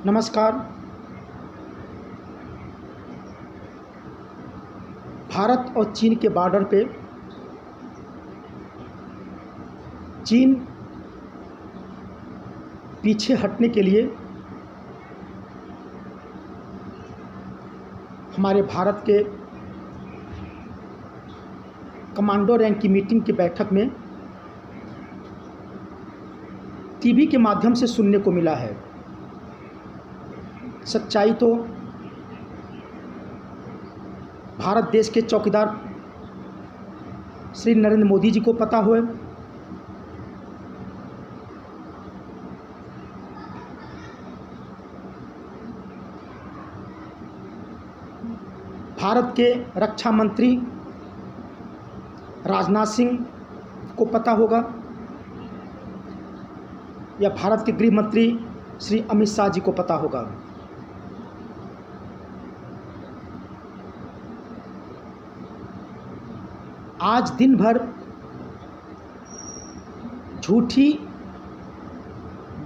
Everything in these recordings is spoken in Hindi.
नमस्कार। भारत और चीन के बॉर्डर पे चीन पीछे हटने के लिए हमारे भारत के कमांडो रैंक की मीटिंग की बैठक में टीवी के माध्यम से सुनने को मिला है। सच्चाई तो भारत देश के चौकीदार श्री नरेंद्र मोदी जी को पता हो। भारत के रक्षा मंत्री राजनाथ सिंह को पता होगा या भारत के गृह मंत्री श्री अमित शाह जी को पता होगा। आज दिन भर झूठी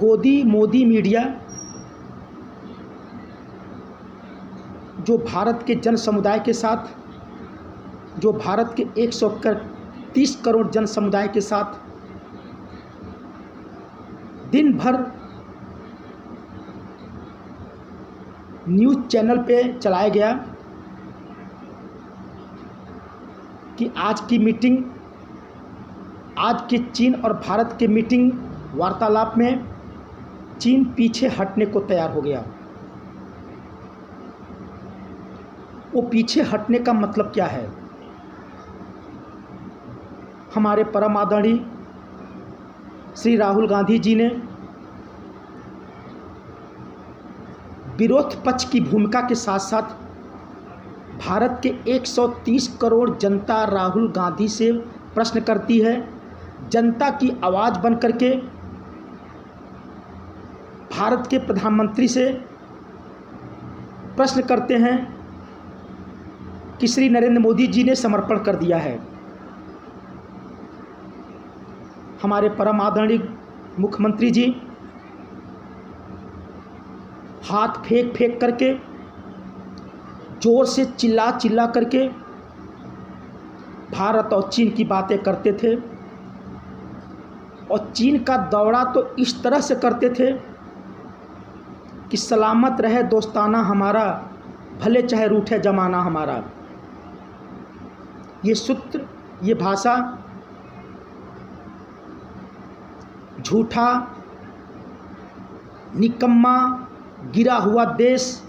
गोदी मोदी मीडिया जो भारत के जन समुदाय के साथ, जो भारत के 130 करोड़ जन समुदाय के साथ दिन भर न्यूज़ चैनल पे चलाया गया कि आज की मीटिंग, आज के चीन और भारत के मीटिंग वार्तालाप में चीन पीछे हटने को तैयार हो गया। वो पीछे हटने का मतलब क्या है? हमारे परम आदरणीय श्री राहुल गांधी जी ने विरोध पक्ष की भूमिका के साथ साथ भारत के 130 करोड़ जनता राहुल गांधी से प्रश्न करती है, जनता की आवाज़ बन करके भारत के प्रधानमंत्री से प्रश्न करते हैं कि श्री नरेंद्र मोदी जी ने समर्पण कर दिया है। हमारे परम आदरणीय मुख्यमंत्री जी हाथ फेंक फेंक करके, जोर से चिल्ला चिल्ला करके भारत और चीन की बातें करते थे और चीन का दौरा तो इस तरह से करते थे कि सलामत रहे दोस्ताना हमारा, भले चाहे रूठे जमाना हमारा। ये सूत्र, ये भाषा झूठा, निकम्मा, गिरा हुआ देश,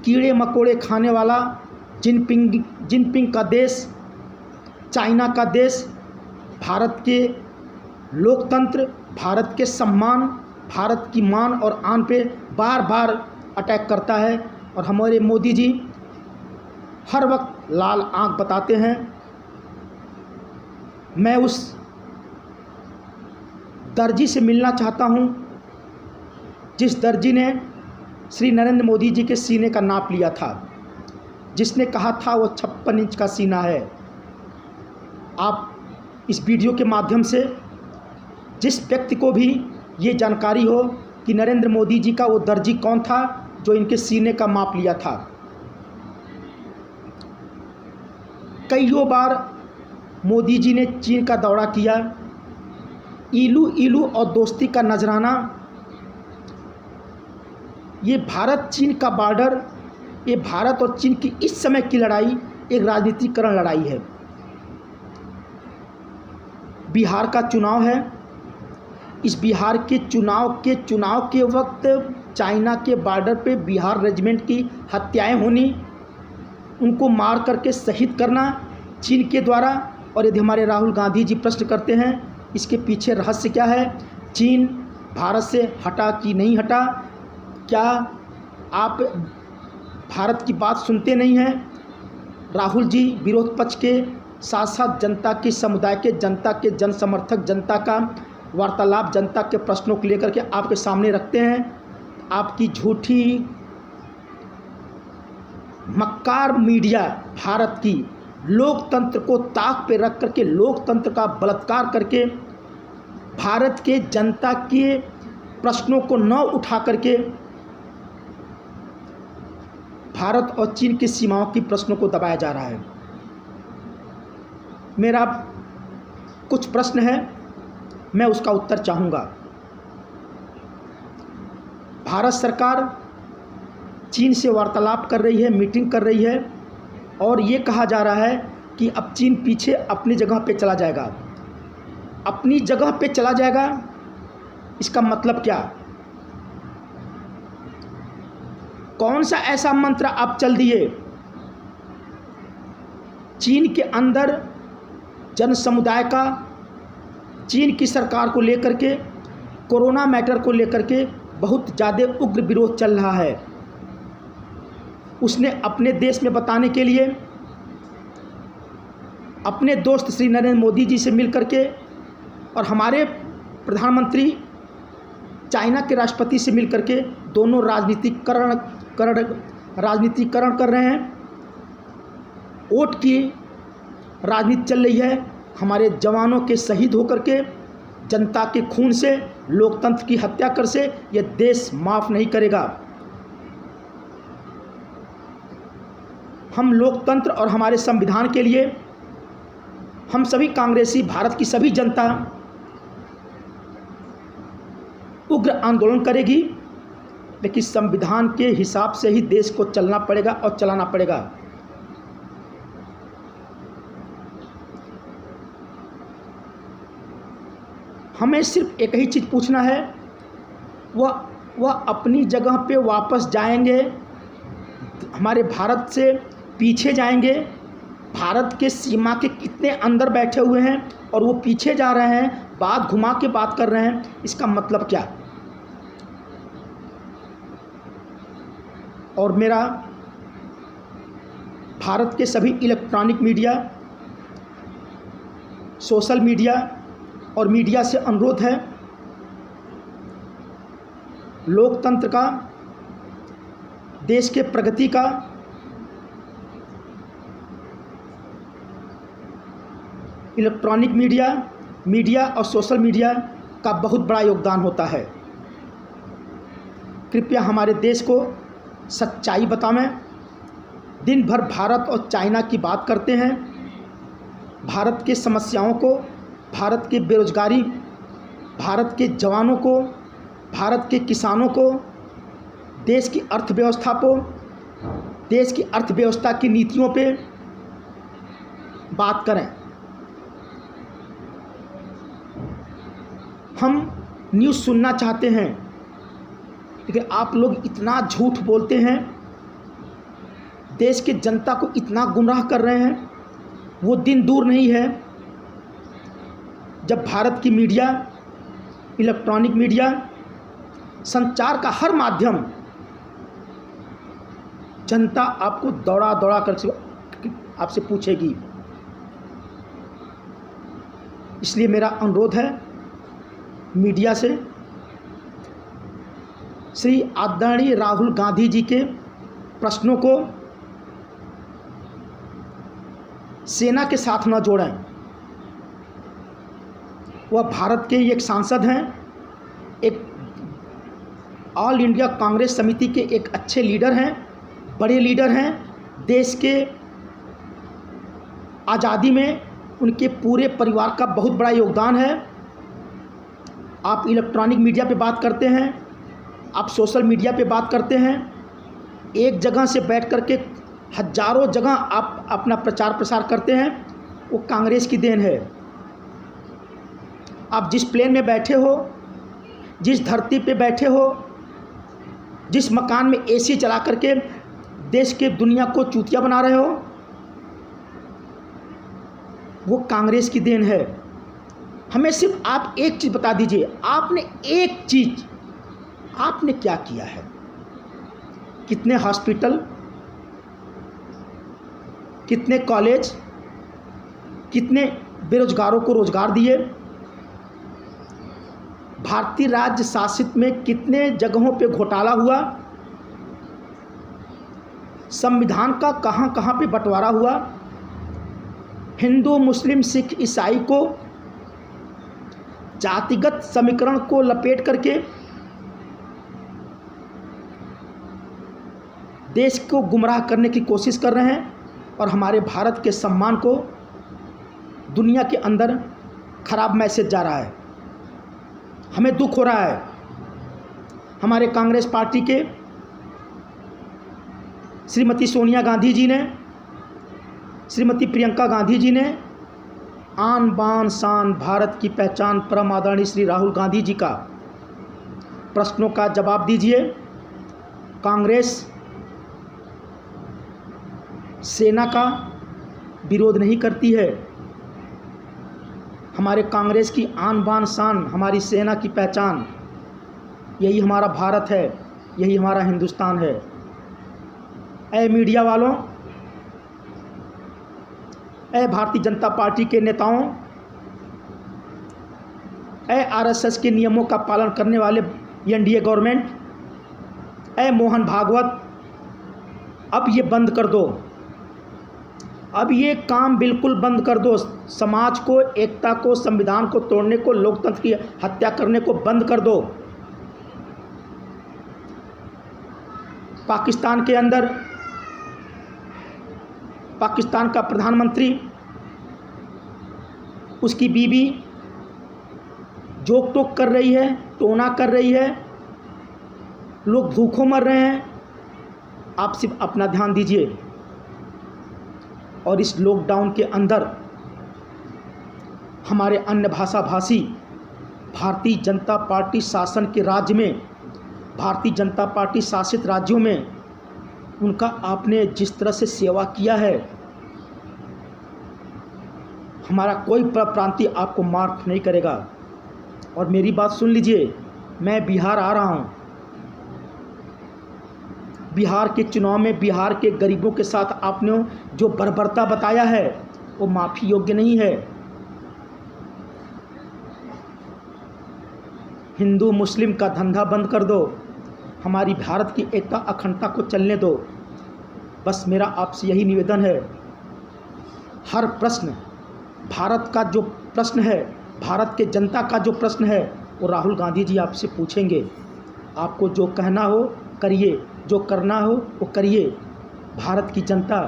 कीड़े मकोड़े खाने वाला जिनपिंग का देश, चाइना का देश भारत के लोकतंत्र, भारत के सम्मान, भारत की मान और आन पे बार बार अटैक करता है। और हमारे मोदी जी हर वक्त लाल आंख बताते हैं। मैं उस दर्जी से मिलना चाहता हूं जिस दर्जी ने श्री नरेंद्र मोदी जी के सीने का नाप लिया था, जिसने कहा था वो 56 इंच का सीना है। आप इस वीडियो के माध्यम से जिस व्यक्ति को भी ये जानकारी हो कि नरेंद्र मोदी जी का वो दर्जी कौन था जो इनके सीने का माप लिया था। कईयों बार मोदी जी ने चीन का दौरा किया। इलू इलू और दोस्ती का नजराना, ये भारत चीन का बॉर्डर, ये भारत और चीन की इस समय की लड़ाई एक राजनीतिकरण लड़ाई है। बिहार का चुनाव है। इस बिहार के चुनाव के वक्त चाइना के बॉर्डर पे बिहार रेजिमेंट की हत्याएं होनी, उनको मार करके शहीद करना चीन के द्वारा। और यदि हमारे राहुल गांधी जी प्रश्न करते हैं इसके पीछे रहस्य क्या है, चीन भारत से हटा कि नहीं हटा, क्या आप भारत की बात सुनते नहीं हैं? राहुल जी विरोध पक्ष के साथ साथ जनता के समुदाय के, जनता के जन समर्थक, जनता का वार्तालाप, जनता के प्रश्नों को लेकर के आपके सामने रखते हैं। आपकी झूठी मक्कार मीडिया भारत की लोकतंत्र को ताक पे रख करके, लोकतंत्र का बलात्कार करके, भारत के जनता के प्रश्नों को न उठा करके भारत और चीन की सीमाओं की प्रश्नों को दबाया जा रहा है। मेरा कुछ प्रश्न है, मैं उसका उत्तर चाहूँगा। भारत सरकार चीन से वार्तालाप कर रही है, मीटिंग कर रही है, और ये कहा जा रहा है कि अब चीन पीछे अपनी जगह पे चला जाएगा। अपनी जगह पे चला जाएगा, इसका मतलब क्या? कौन सा ऐसा मंत्र आप चल दिए? चीन के अंदर जन समुदाय का चीन की सरकार को लेकर के, कोरोना मैटर को लेकर के बहुत ज़्यादा उग्र विरोध चल रहा है। उसने अपने देश में बताने के लिए अपने दोस्त श्री नरेंद्र मोदी जी से मिल करके और हमारे प्रधानमंत्री चाइना के राष्ट्रपति से मिल करके दोनों राजनीतिकरण कर रहे हैं। वोट की राजनीति चल रही है। हमारे जवानों के शहीद होकर के, जनता के खून से, लोकतंत्र की हत्या कर से यह देश माफ़ नहीं करेगा। हम लोकतंत्र और हमारे संविधान के लिए हम सभी कांग्रेसी, भारत की सभी जनता उग्र आंदोलन करेगी, लेकिन संविधान के हिसाब से ही देश को चलना पड़ेगा और चलाना पड़ेगा। हमें सिर्फ एक ही चीज़ पूछना है, वह अपनी जगह पे वापस जाएंगे, हमारे भारत से पीछे जाएंगे। भारत के सीमा के कितने अंदर बैठे हुए हैं और वो पीछे जा रहे हैं, बात घुमा के बात कर रहे हैं, इसका मतलब क्या? और मेरा भारत के सभी इलेक्ट्रॉनिक मीडिया, सोशल मीडिया और मीडिया से अनुरोध है, लोकतंत्र का, देश के प्रगति का, इलेक्ट्रॉनिक मीडिया और सोशल मीडिया का बहुत बड़ा योगदान होता है। कृपया हमारे देश को सच्चाई बतावें। दिन भर भारत और चाइना की बात करते हैं। भारत के समस्याओं को, भारत के बेरोजगारी, भारत के जवानों को, भारत के किसानों को, देश की अर्थव्यवस्था को, देश की अर्थव्यवस्था की नीतियों पे बात करें। हम न्यूज़ सुनना चाहते हैं, लेकिन आप लोग इतना झूठ बोलते हैं, देश के जनता को इतना गुमराह कर रहे हैं। वो दिन दूर नहीं है जब भारत की मीडिया, इलेक्ट्रॉनिक मीडिया, संचार का हर माध्यम, जनता आपको दौड़ा दौड़ा कर आपसे पूछेगी। इसलिए मेरा अनुरोध है मीडिया से, श्री आदरणीय राहुल गांधी जी के प्रश्नों को सेना के साथ न जोड़ें। वह भारत के एक सांसद हैं, एक ऑल इंडिया कांग्रेस समिति के एक अच्छे लीडर हैं, बड़े लीडर हैं। देश के आज़ादी में उनके पूरे परिवार का बहुत बड़ा योगदान है। आप इलेक्ट्रॉनिक मीडिया पे बात करते हैं, आप सोशल मीडिया पे बात करते हैं, एक जगह से बैठ कर के हजारों जगह आप अपना प्रचार प्रसार करते हैं, वो कांग्रेस की देन है। आप जिस प्लेन में बैठे हो, जिस धरती पे बैठे हो, जिस मकान में एसी चला करके देश के दुनिया को चूतिया बना रहे हो, वो कांग्रेस की देन है। हमें सिर्फ आप एक चीज़ बता दीजिए, आपने एक चीज़, आपने क्या किया है? कितने हॉस्पिटल, कितने कॉलेज, कितने बेरोजगारों को रोजगार दिए? भारतीय राज्य शासित में कितने जगहों पे घोटाला हुआ? संविधान का कहां कहां पे बंटवारा हुआ? हिंदू, मुस्लिम, सिख, ईसाई को जातिगत समीकरण को लपेट करके देश को गुमराह करने की कोशिश कर रहे हैं और हमारे भारत के सम्मान को दुनिया के अंदर खराब मैसेज जा रहा है। हमें दुख हो रहा है। हमारे कांग्रेस पार्टी के श्रीमती सोनिया गांधी जी ने, श्रीमती प्रियंका गांधी जी ने आन बान शान भारत की पहचान परम आदरणीय श्री राहुल गांधी जी का प्रश्नों का जवाब दीजिए। कांग्रेस सेना का विरोध नहीं करती है। हमारे कांग्रेस की आन बान शान, हमारी सेना की पहचान, यही हमारा भारत है, यही हमारा हिंदुस्तान है। ऐ मीडिया वालों, ऐ भारतीय जनता पार्टी के नेताओं, ऐ आरएसएस के नियमों का पालन करने वाले एनडीए गवर्नमेंट, ऐ मोहन भागवत, अब ये बंद कर दो। अब ये काम बिल्कुल बंद कर दो। समाज को, एकता को, संविधान को तोड़ने को, लोकतंत्र की हत्या करने को बंद कर दो। पाकिस्तान के अंदर पाकिस्तान का प्रधानमंत्री, उसकी बीवी जोक टोक कर रही है, टोना कर रही है, लोग भूखों मर रहे हैं। आप सिर्फ अपना ध्यान दीजिए। और इस लॉकडाउन के अंदर हमारे अन्य भाषा भाषी भारतीय जनता पार्टी शासन के राज्य में, भारतीय जनता पार्टी शासित राज्यों में उनका आपने जिस तरह से सेवा किया है, हमारा कोई प्रांतीय आपको मार्क नहीं करेगा। और मेरी बात सुन लीजिए, मैं बिहार आ रहा हूँ। बिहार के चुनाव में बिहार के गरीबों के साथ आपने जो बर्बरता बताया है वो माफ़ी योग्य नहीं है। हिंदू मुस्लिम का धंधा बंद कर दो। हमारी भारत की एकता अखंडता को चलने दो। बस मेरा आपसे यही निवेदन है। हर प्रश्न, भारत का जो प्रश्न है, भारत के जनता का जो प्रश्न है, वो राहुल गांधी जी आपसे पूछेंगे। आपको जो कहना हो करिए, जो करना हो वो करिए। भारत की जनता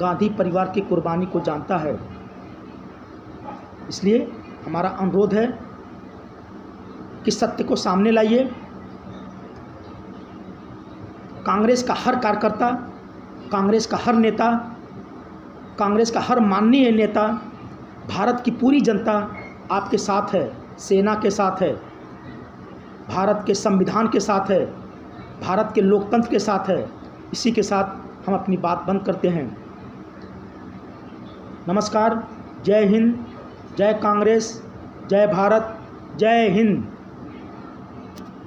गांधी परिवार की कुर्बानी को जानता है। इसलिए हमारा अनुरोध है कि सत्य को सामने लाइए। कांग्रेस का हर कार्यकर्ता, कांग्रेस का हर नेता, कांग्रेस का हर माननीय नेता, भारत की पूरी जनता आपके साथ है, सेना के साथ है, भारत के संविधान के साथ है, भारत के लोकतंत्र के साथ है। इसी के साथ हम अपनी बात बंद करते हैं। नमस्कार। जय हिंद, जय कांग्रेस, जय भारत, जय हिंद।